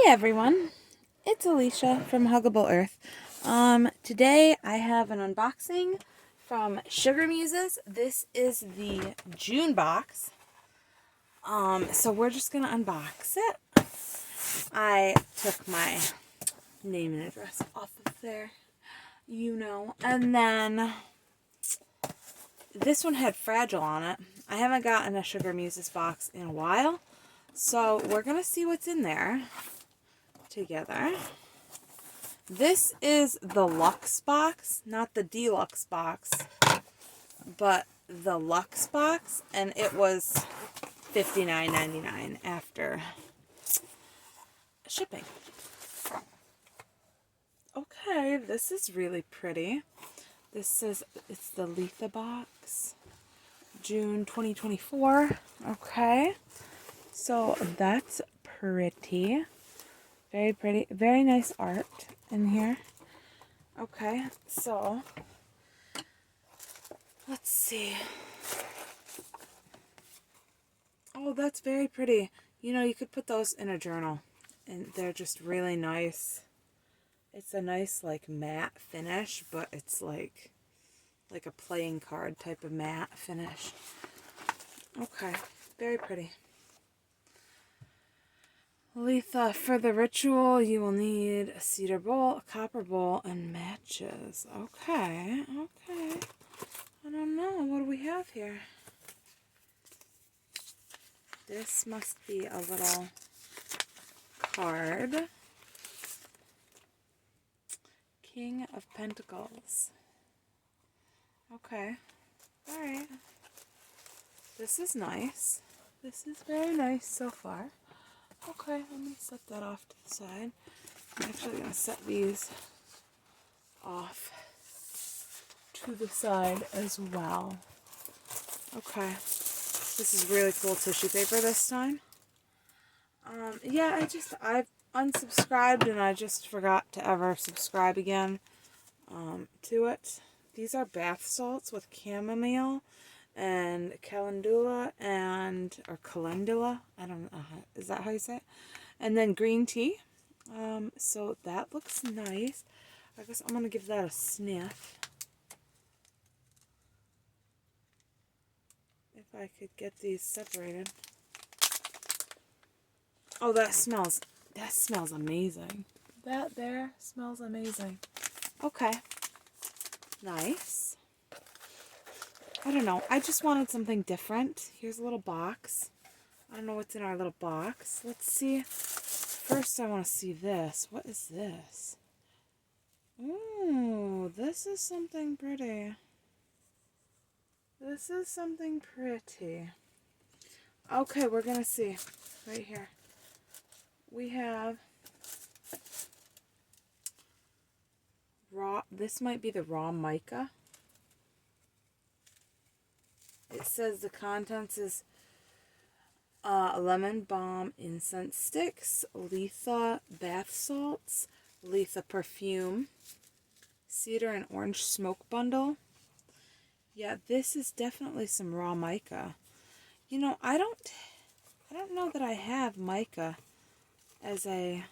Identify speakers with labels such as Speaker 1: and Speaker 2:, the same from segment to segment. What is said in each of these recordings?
Speaker 1: Hey everyone, it's Alicia from HuggableEarth. Today I have an unboxing from Sugar Muses. This is the June box. So we're just gonna unbox it. I took my name and address off of there, and then this one had Fragile on it. I haven't gotten a Sugar Muses box in a while, so we're gonna see what's in there together. This is the Luxe box, not the Deluxe box, but the Luxe box, and it was $59.99 after shipping. Okay, this is really pretty. It's the Letha box, June 2024. Okay, so that's pretty. Very pretty. Very nice art in here. Okay, so let's see. Oh, that's very pretty. You could put those in a journal, and they're just really nice. It's a nice, like, matte finish, but it's like a playing card type of matte finish. Okay, very pretty. Letha, for the ritual, you will need a cedar bowl, a copper bowl, and matches. Okay. I don't know. What do we have here? This must be a little card. King of Pentacles. Okay. Alright. This is nice. This is very nice so far. Okay, I'm going to set that off to the side. I'm actually going to set these off to the side as well. Okay. This is really cool tissue paper this time. Yeah, I've unsubscribed and I just forgot to ever subscribe again to it. These are bath salts with chamomile and calendula or calendula. I don't know. Is that how you say it? And then green tea. So that looks nice. I guess I'm going to give that a sniff. If I could get these separated. Oh, that smells amazing. That there smells amazing. Okay. Nice. I don't know. I just wanted something different. Here's a little box. I don't know what's in our little box. Let's see. First, I want to see this. What is this? Ooh, this is something pretty. This is something pretty. Okay, we're going to see. Right here. We have this might be the raw mica. It says the contents is lemon balm incense sticks, Letha bath salts, Letha perfume, cedar and orange smoke bundle. Yeah, this is definitely some raw mica. I don't know that I have mica as a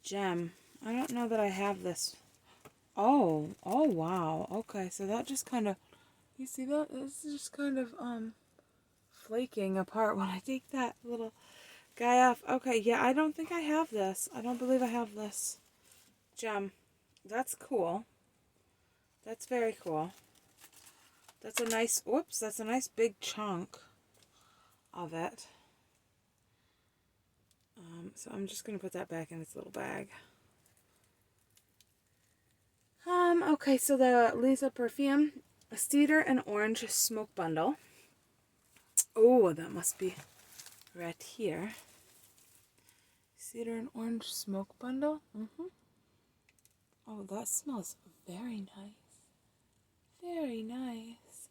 Speaker 1: gem. I don't know that I have this. Oh wow. Okay, so that just kind of, you see that? It's just kind of flaking apart when I take that little guy off. Okay, yeah, I don't think I have this. I don't believe I have this gem. That's cool. That's very cool. That's a nice, whoops, that's a nice big chunk of it. So I'm just going to put that back in its little bag. Okay, so the Letha perfume, a cedar and orange smoke bundle. Oh, that must be right here. Cedar and orange smoke bundle. Oh, that smells very nice. Very nice.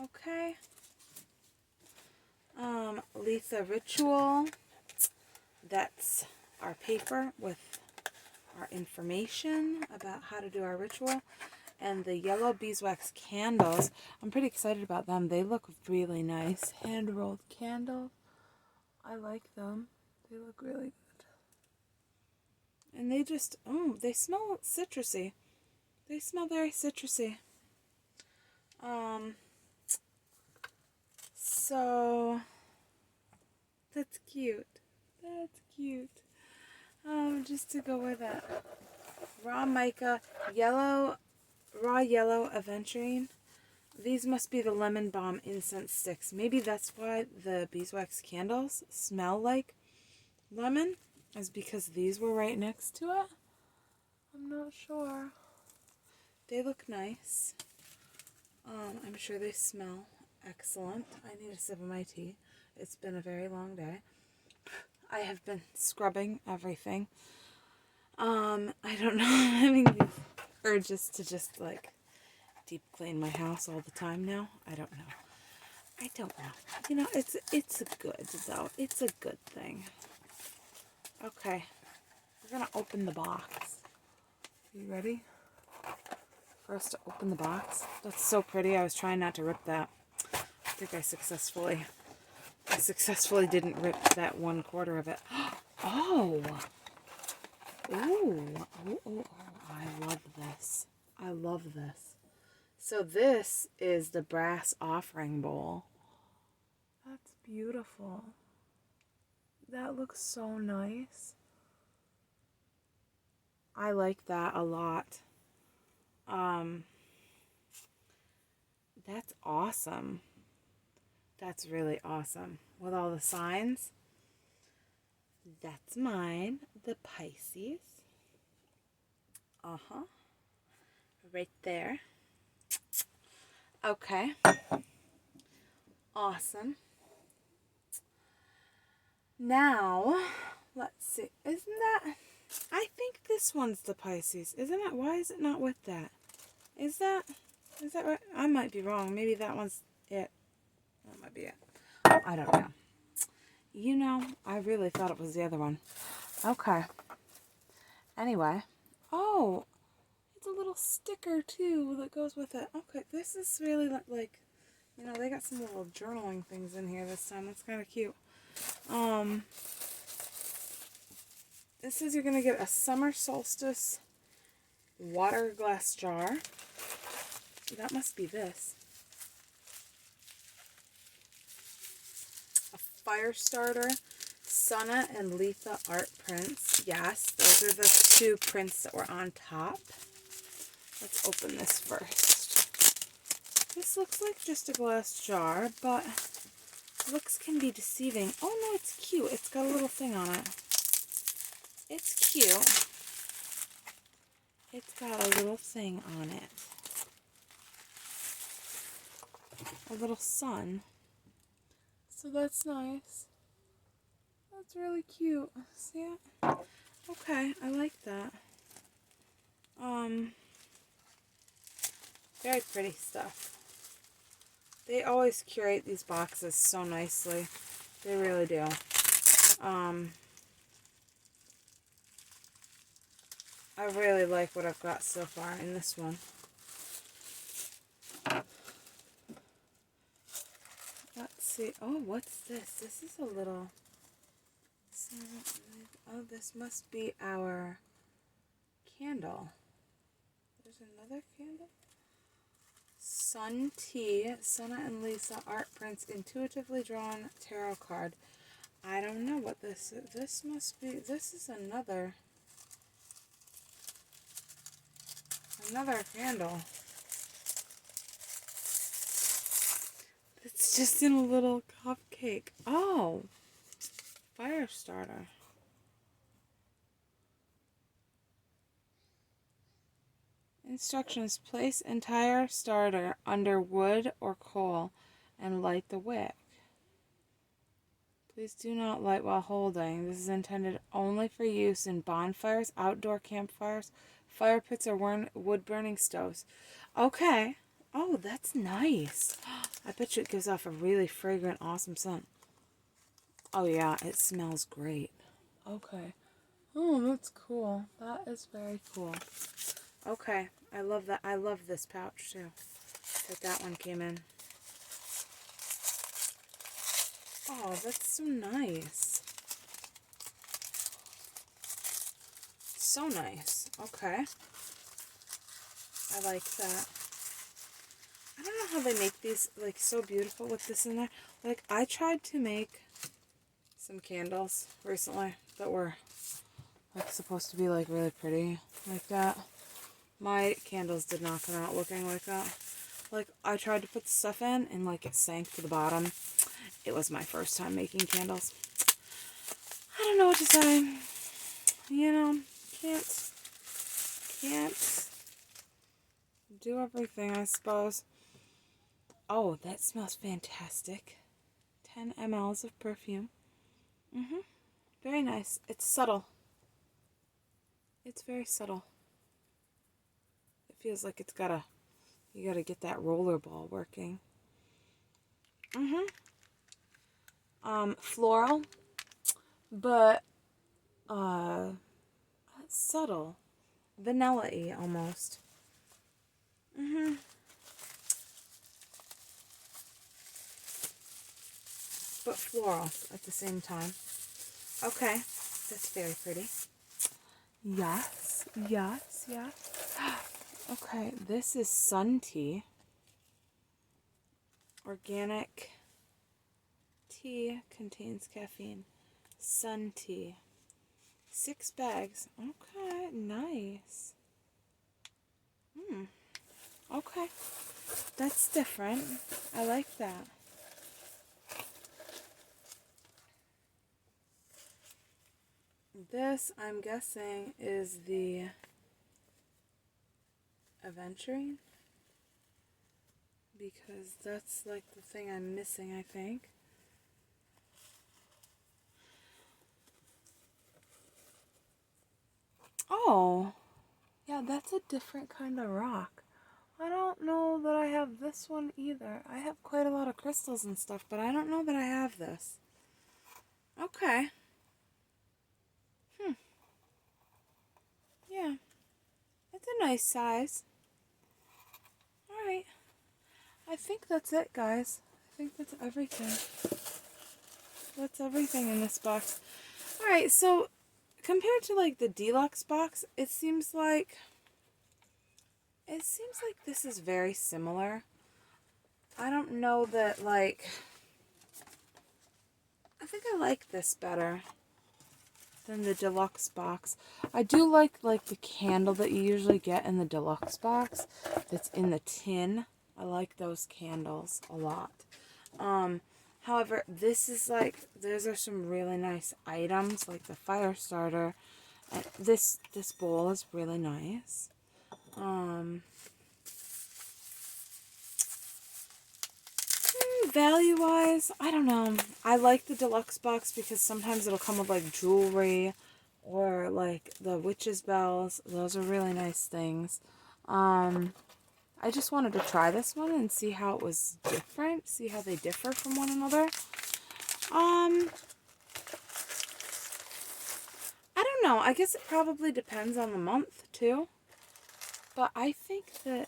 Speaker 1: Okay. Letha ritual. That's our paper with our information about how to do our ritual. And the yellow beeswax candles. I'm pretty excited about them. They look really nice. Hand-rolled candle. I like them. They look really good. And they just, oh, they smell citrusy. They smell very citrusy. So that's cute. That's cute. Just to go with it. Raw mica, raw yellow aventurine. These must be the lemon balm incense sticks. Maybe that's why the beeswax candles smell like lemon, is because these were right next to it. I'm not sure. They look nice. I'm sure they smell excellent. I need a sip of my tea. It's been a very long day. I have been scrubbing everything. I don't know, I'm having these urges to just like deep clean my house all the time now. I don't know. You know, it's good though. It's a good thing. Okay, we're gonna open the box. Are you ready for us to open the box? That's so pretty. I was trying not to rip that. I think I successfully didn't rip that 1/4 of it. Oh! Ooh! Oh! I love this. I love this. So this is the brass offering bowl. That's beautiful. That looks so nice. I like that a lot. That's awesome. That's really awesome. With all the signs. That's mine. The Pisces. Right there. Okay. Awesome. Now, let's see. Isn't that... I think this one's the Pisces. Isn't it? Why is it not with that? Is that right? I might be wrong. Maybe that one's it. That might be it. I don't know. You know, I really thought it was the other one. Okay. Anyway. Oh, it's a little sticker too that goes with it. Okay, this is really like, you know, they got some little journaling things in here this time. That's kind of cute. This says you're going to get a summer solstice water glass jar. That must be this. A fire starter, Sana and Letha art prints. Yes, those are the 2 prints that were on top. Let's open this first. This looks like just a glass jar, but looks can be deceiving. Oh no, it's cute. It's got a little thing on it. It's cute. It's got a little thing on it. A little sun. So that's nice. That's really cute. See it? Okay, I like that. Very pretty stuff. They always curate these boxes so nicely. They really do. I really like what I've got so far in this one. Let's see. Oh, what's this? This is a little... Oh, this must be our candle. There's another candle. Sun Tea, Sana and Lisa art prints, intuitively drawn tarot card. I don't know what this is. This must be... This is another candle. It's just in a little cupcake. Oh, fire starter. Instructions: place entire starter under wood or coal and light the wick. Please do not light while holding. This is intended only for use in bonfires, outdoor campfires, fire pits, or wood-burning stoves. Okay. Oh, that's nice. I bet you it gives off a really fragrant, awesome scent. Oh, yeah, it smells great. Okay. Oh, that's cool. That is very cool. Okay, I love that. I love this pouch, too. That one came in. Oh, that's so nice. So nice. Okay. I like that. I don't know how they make these like so beautiful with this in there. Like I tried to make some candles recently that were like supposed to be like really pretty like that. My candles did not come out looking like that. Like I tried to put the stuff in and like it sank to the bottom. It was my first time making candles. I don't know what to say. You know, can't do everything, I suppose. Oh, that smells fantastic. 10 mLs of perfume. Very nice. It's subtle. It's very subtle. It feels like you gotta get that roller ball working. Floral, but subtle. Vanilla-y almost. But floral at the same time. Okay, that's very pretty. Yes, yes, yes. Okay, this is sun tea. Organic tea contains caffeine. Sun tea. 6 bags. Okay, nice. Okay, that's different. I like that. This, I'm guessing, is the aventurine, because that's like the thing I'm missing, I think. Oh, yeah, that's a different kind of rock. I don't know that I have this one either. I have quite a lot of crystals and stuff, but I don't know that I have this. Okay. Yeah. It's a nice size. Alright. I think that's it, guys. I think that's everything. That's everything in this box. Alright, so compared to like the deluxe box, it seems like this is very similar. I don't know that like I think I like this better than the deluxe box. I do like the candle that you usually get in the deluxe box that's in the tin. I like those candles a lot. However, this is like, those are some really nice items, like the fire starter. This bowl is really nice. Value-wise, I don't know. I like the deluxe box because sometimes it'll come with like jewelry or like the witch's bells. Those are really nice things. I just wanted to try this one and see how it was different, see how they differ from one another. I don't know. I guess it probably depends on the month too. But I think that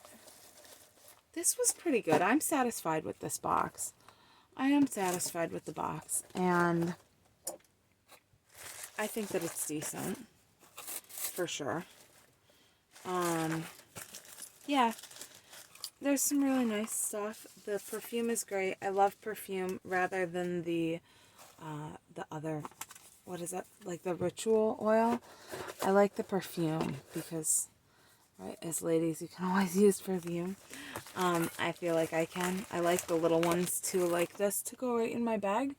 Speaker 1: this was pretty good. I'm satisfied with this box. I am satisfied with the box, and I think that it's decent, for sure. Yeah, there's some really nice stuff. The perfume is great. I love perfume rather than the other, what is that, like the ritual oil. I like the perfume because, right, as ladies, you can always use perfume. I feel like I can. I like the little ones too, like this, to go right in my bag.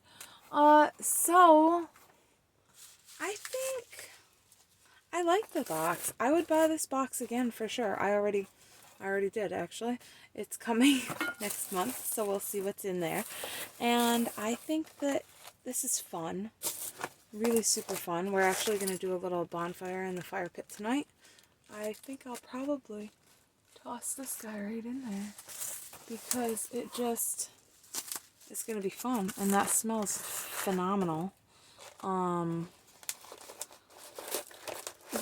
Speaker 1: So I think I like the box. I would buy this box again for sure. I already did, actually. It's coming next month, so we'll see what's in there. And I think that this is fun. Really super fun. We're actually going to do a little bonfire in the fire pit tonight. I think I'll probably toss this guy right in there because it just is going to be fun, and that smells phenomenal.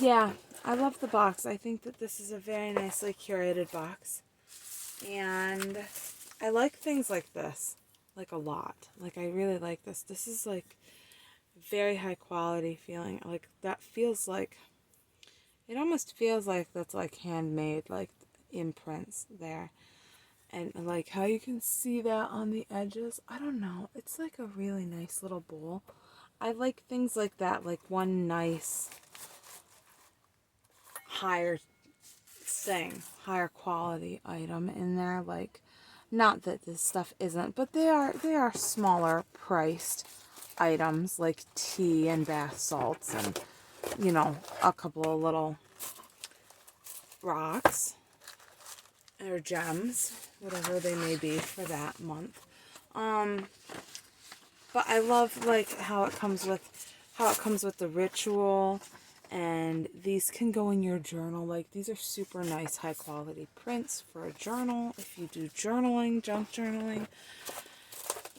Speaker 1: Yeah, I love the box. I think that this is a very nicely curated box, and I like things like this. like a lot. Like I really like this. This is like very high quality feeling. Like that feels like, it almost feels like that's like handmade, like imprints there. And like how you can see that on the edges. I don't know. It's like a really nice little bowl. I like things like that, like one nice higher thing, higher quality item in there. Like, not that this stuff isn't, but they are smaller priced items like tea and bath salts and, you know, a couple of little rocks or gems, whatever they may be for that month. But I love like how it comes with the ritual, and these can go in your journal. Like these are super nice high quality prints for a journal if you do journaling, junk journaling.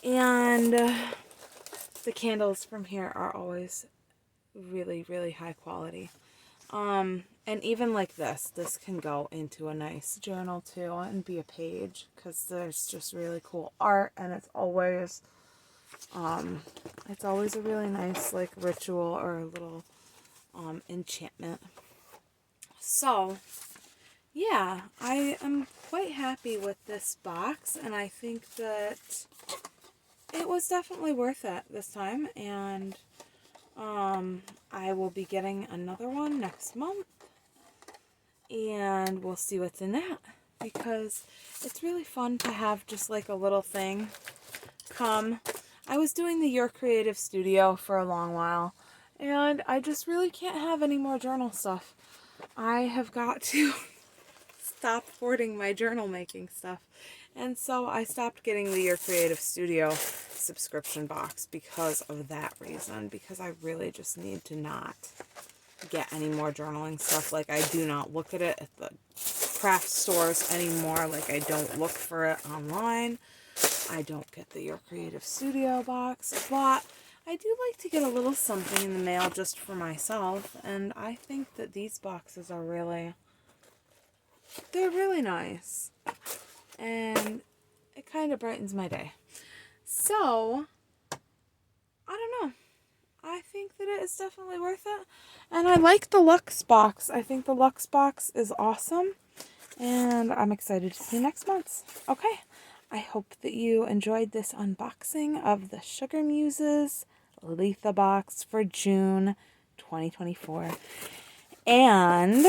Speaker 1: And the candles from here are always really, really high quality. And even like this can go into a nice journal too and be a page, because there's just really cool art, and it's always a really nice like ritual or a little enchantment. So yeah, I am quite happy with this box, and I think that it was definitely worth it this time, and I will be getting another one next month, and we'll see what's in that, because it's really fun to have just like a little thing come. I was doing the Your Creative Studio for a long while, and I just really can't have any more journal stuff. I have got to stop hoarding my journal making stuff. And so I stopped getting the Your Creative Studio subscription box because of that reason, because I really just need to not get any more journaling stuff. Like I do not look at it at the craft stores anymore. Like I don't look for it online. I don't get the Your Creative Studio box, but I do like to get a little something in the mail just for myself, and I think that these boxes are they're really nice, and it kind of brightens my day. So, I don't know. I think that it is definitely worth it, and I like the Luxe box. I think the Luxe box is awesome, and I'm excited to see next month's. Okay. I hope that you enjoyed this unboxing of the Sugar Muses Letha box for June 2024. And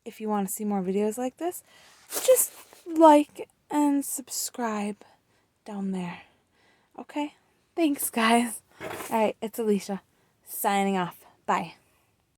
Speaker 1: if you want to see more videos like this, just like and subscribe down there. Okay? Thanks, guys. All right, it's Alicia signing off. Bye.